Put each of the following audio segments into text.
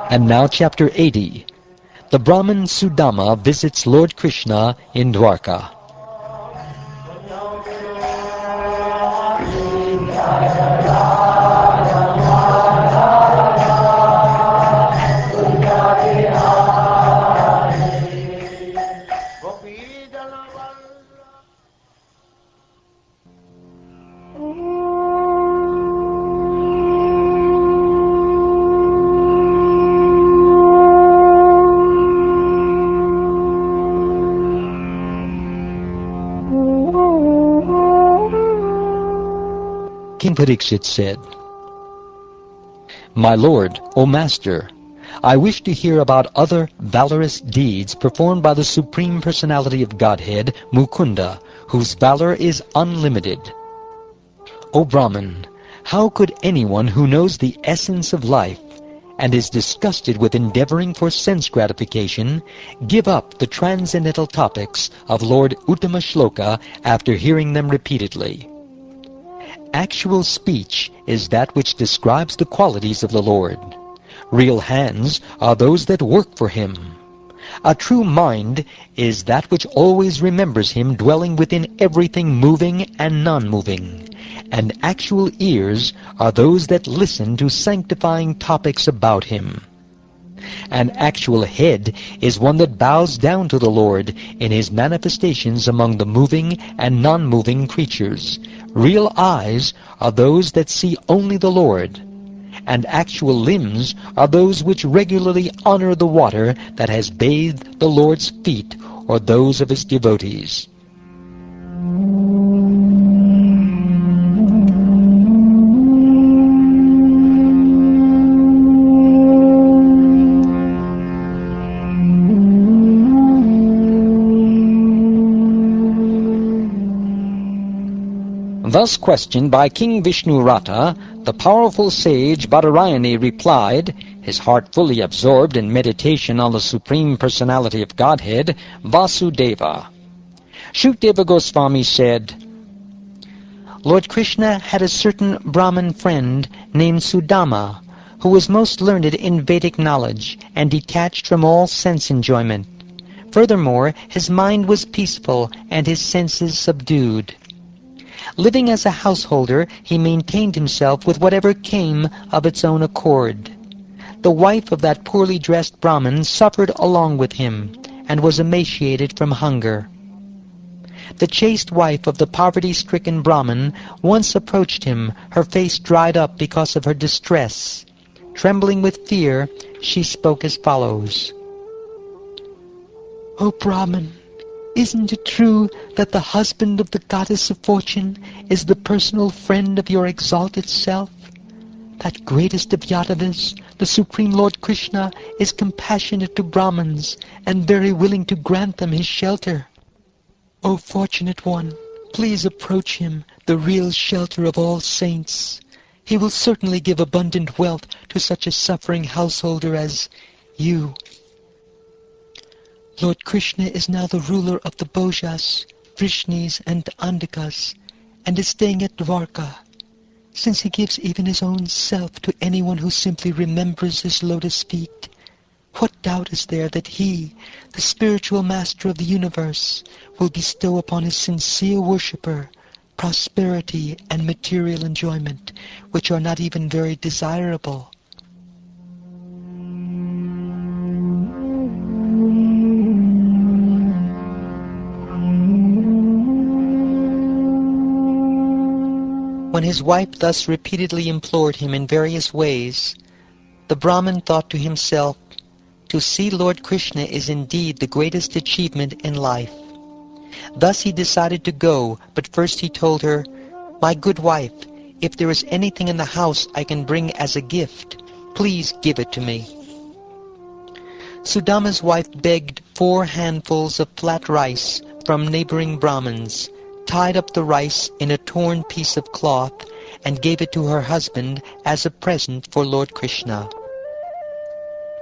And now chapter 80. The Brahmin Sudama visits Lord Krishna in Dvaraka. King Parikshit said, "My lord, O master, I wish to hear about other valorous deeds performed by the Supreme Personality of Godhead, Mukunda, whose valor is unlimited. O Brahman, how could anyone who knows the essence of life and is disgusted with endeavoring for sense gratification give up the transcendental topics of Lord Uttama Shloka after hearing them repeatedly? Actual speech is that which describes the qualities of the Lord. Real hands are those that work for Him. A true mind is that which always remembers Him dwelling within everything moving and non-moving. And actual ears are those that listen to sanctifying topics about Him. An actual head is one that bows down to the Lord in His manifestations among the moving and non-moving creatures. Real eyes are those that see only the Lord, and actual limbs are those which regularly honor the water that has bathed the Lord's feet or those of His devotees." Thus questioned by King Vishnurata, the powerful sage Badarayani replied, his heart fully absorbed in meditation on the Supreme Personality of Godhead, Vasudeva. Shukdeva Goswami said, "Lord Krishna had a certain Brahmin friend named Sudama, who was most learned in Vedic knowledge and detached from all sense enjoyment. Furthermore, his mind was peaceful and his senses subdued. Living as a householder, he maintained himself with whatever came of its own accord. The wife of that poorly dressed Brahmin suffered along with him, and was emaciated from hunger. The chaste wife of the poverty-stricken Brahmin once approached him, her face dried up because of her distress. Trembling with fear, she spoke as follows. "O Brahmin, isn't it true that the husband of the goddess of fortune is the personal friend of your exalted self? That greatest of Yadavas, the Supreme Lord Krishna, is compassionate to Brahmins and very willing to grant them his shelter. O fortunate one, please approach him, the real shelter of all saints. He will certainly give abundant wealth to such a suffering householder as you. Lord Krishna is now the ruler of the Bhojas, Vrishnis, and Andikas, and is staying at Dvaraka. Since he gives even his own self to anyone who simply remembers his lotus feet, what doubt is there that he, the spiritual master of the universe, will bestow upon his sincere worshipper prosperity and material enjoyment, which are not even very desirable? When his wife thus repeatedly implored him in various ways, the Brahmin thought to himself, to see Lord Krishna is indeed the greatest achievement in life. Thus he decided to go, but first he told her, "My good wife, if there is anything in the house I can bring as a gift, please give it to me." Sudama's wife begged 4 handfuls of flat rice from neighboring Brahmins, tied up the rice in a torn piece of cloth, and gave it to her husband as a present for Lord Krishna.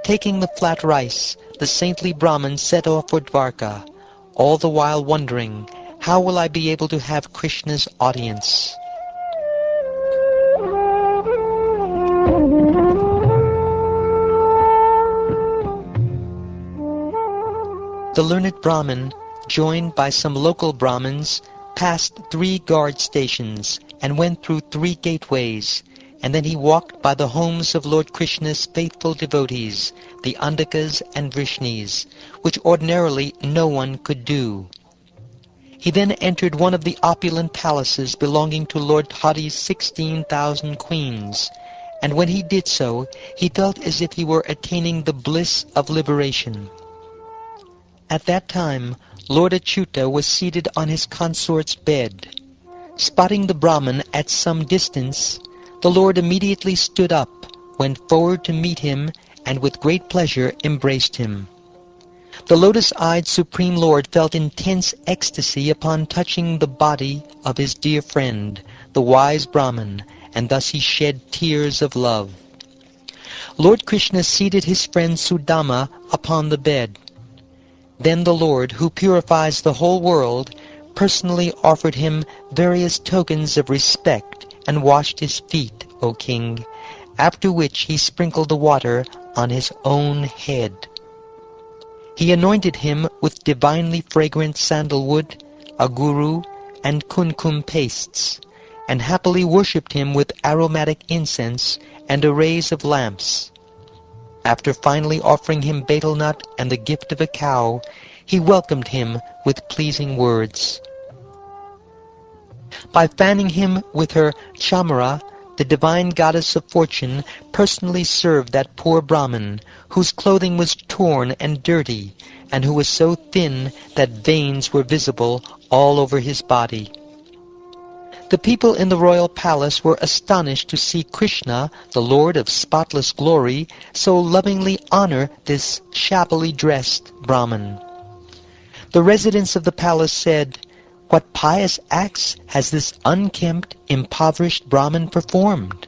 Taking the flat rice, the saintly Brahmin set off for Dvaraka, all the while wondering, how will I be able to have Krishna's audience? The learned Brahmin, joined by some local Brahmins, passed 3 guard stations and went through 3 gateways, and then he walked by the homes of Lord Krishna's faithful devotees, the Andakas and Vrishnis, which ordinarily no one could do. He then entered one of the opulent palaces belonging to Lord Hari's 16,000 queens, and when he did so, he felt as if he were attaining the bliss of liberation. At that time, Lord Achyuta was seated on his consort's bed. Spotting the Brahmin at some distance, the Lord immediately stood up, went forward to meet him, and with great pleasure embraced him. The lotus-eyed Supreme Lord felt intense ecstasy upon touching the body of his dear friend, the wise Brahmin, and thus he shed tears of love. Lord Krishna seated his friend Sudama upon the bed. Then the Lord, who purifies the whole world, personally offered him various tokens of respect and washed his feet, O king, after which he sprinkled the water on his own head. He anointed him with divinely fragrant sandalwood, aguru, and kumkum pastes, and happily worshipped him with aromatic incense and arrays of lamps. After finally offering him betel nut and the gift of a cow, he welcomed him with pleasing words. By fanning him with her chamara, the divine goddess of fortune personally served that poor Brahmin, whose clothing was torn and dirty, and who was so thin that veins were visible all over his body. The people in the royal palace were astonished to see Krishna, the Lord of spotless glory, so lovingly honor this shabbily dressed Brahmin. The residents of the palace said, "What pious acts has this unkempt, impoverished Brahmin performed?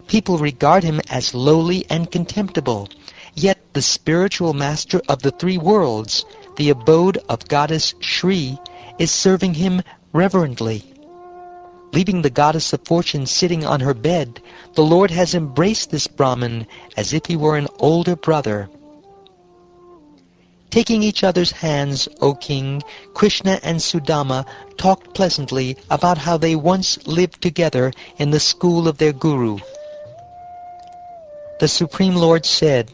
People regard him as lowly and contemptible, yet the spiritual master of the 3 worlds, the abode of goddess Shri, is serving him reverently. Leaving the goddess of fortune sitting on her bed, the Lord has embraced this Brahmin as if he were an older brother." Taking each other's hands, O king, Krishna and Sudama talked pleasantly about how they once lived together in the school of their guru. The Supreme Lord said,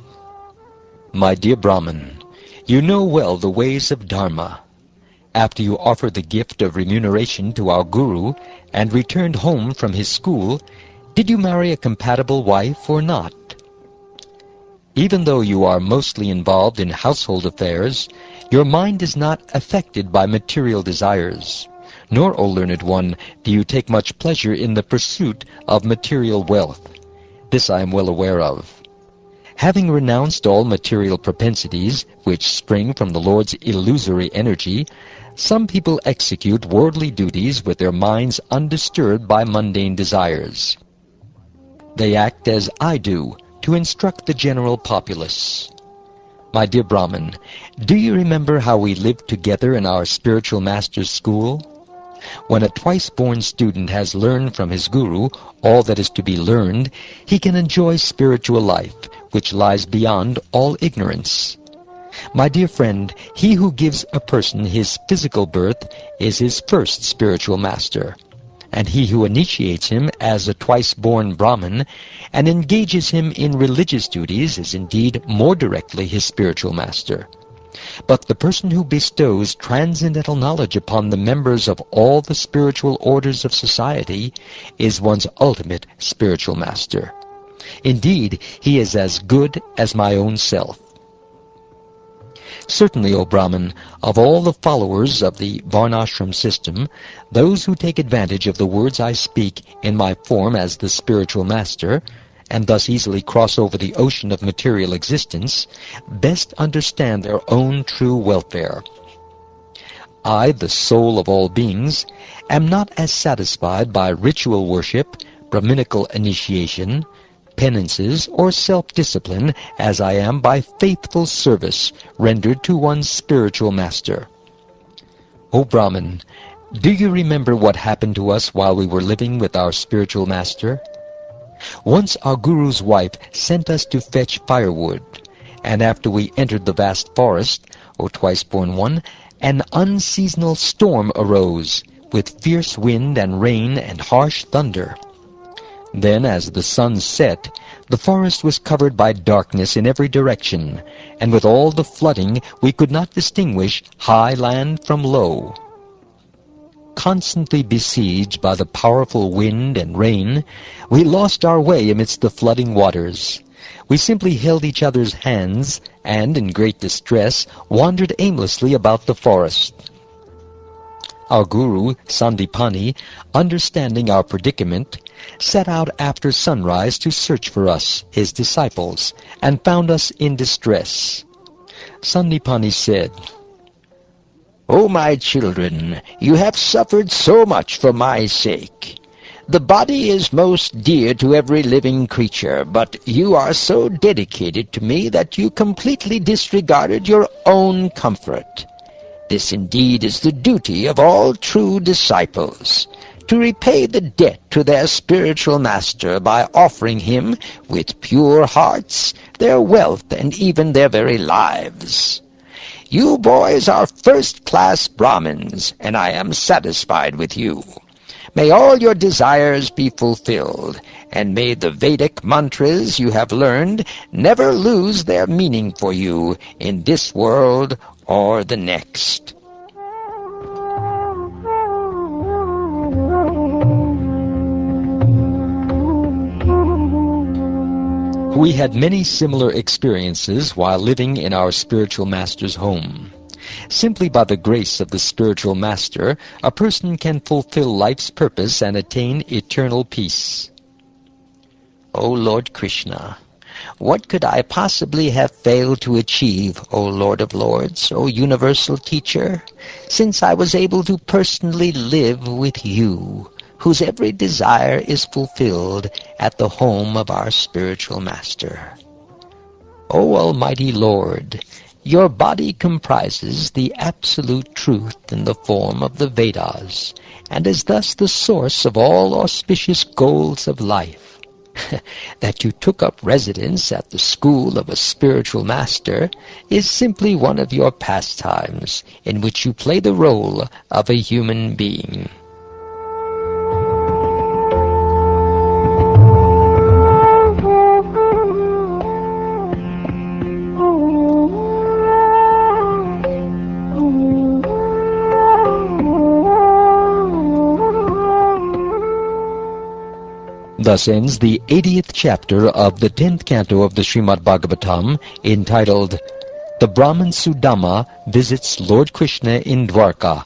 "My dear Brahmin, you know well the ways of Dharma. After you offered the gift of remuneration to our guru and returned home from his school, did you marry a compatible wife or not? Even though you are mostly involved in household affairs, your mind is not affected by material desires, nor, O learned one, do you take much pleasure in the pursuit of material wealth. This I am well aware of. Having renounced all material propensities, which spring from the Lord's illusory energy, some people execute worldly duties with their minds undisturbed by mundane desires. They act as I do, to instruct the general populace. My dear Brahmin, do you remember how we lived together in our spiritual master's school? When a twice-born student has learned from his guru all that is to be learned, he can enjoy spiritual life, which lies beyond all ignorance. My dear friend, he who gives a person his physical birth is his first spiritual master, and he who initiates him as a twice-born Brahmin and engages him in religious duties is indeed more directly his spiritual master. But the person who bestows transcendental knowledge upon the members of all the spiritual orders of society is one's ultimate spiritual master. Indeed, he is as good as my own self. Certainly, O Brahmin, of all the followers of the Varnashram system, those who take advantage of the words I speak in my form as the spiritual master, and thus easily cross over the ocean of material existence, best understand their own true welfare. I, the soul of all beings, am not as satisfied by ritual worship, Brahminical initiation, penances, or self-discipline as I am by faithful service rendered to one's spiritual master. O Brahman, do you remember what happened to us while we were living with our spiritual master? Once our Guru's wife sent us to fetch firewood, and after we entered the vast forest, O twice-born one, an unseasonal storm arose, with fierce wind and rain and harsh thunder. Then, as the sun set, the forest was covered by darkness in every direction, and with all the flooding we could not distinguish high land from low. Constantly besieged by the powerful wind and rain, we lost our way amidst the flooding waters. We simply held each other's hands, and, in great distress, wandered aimlessly about the forest. Our Guru, Cintamani, understanding our predicament, set out after sunrise to search for us, his disciples, and found us in distress. Cintamani said, "O my children, you have suffered so much for my sake. The body is most dear to every living creature, but you are so dedicated to me that you completely disregarded your own comfort. This indeed is the duty of all true disciples, to repay the debt to their spiritual master by offering him, with pure hearts, their wealth and even their very lives. You boys are first-class Brahmins, and I am satisfied with you. May all your desires be fulfilled, and may the Vedic mantras you have learned never lose their meaning for you in this world or the next." We had many similar experiences while living in our spiritual master's home. Simply by the grace of the spiritual master, a person can fulfill life's purpose and attain eternal peace. O Lord Krishna, what could I possibly have failed to achieve, O Lord of Lords, O universal teacher, since I was able to personally live with you, whose every desire is fulfilled at the home of our spiritual master? O Almighty Lord, your body comprises the absolute truth in the form of the Vedas, and is thus the source of all auspicious goals of life. That you took up residence at the school of a spiritual master is simply one of your pastimes, in which you play the role of a human being. Thus ends the 80th chapter of the 10th canto of the Srimad Bhagavatam, entitled, The Brahman Sudama Visits Lord Krishna in Dvaraka.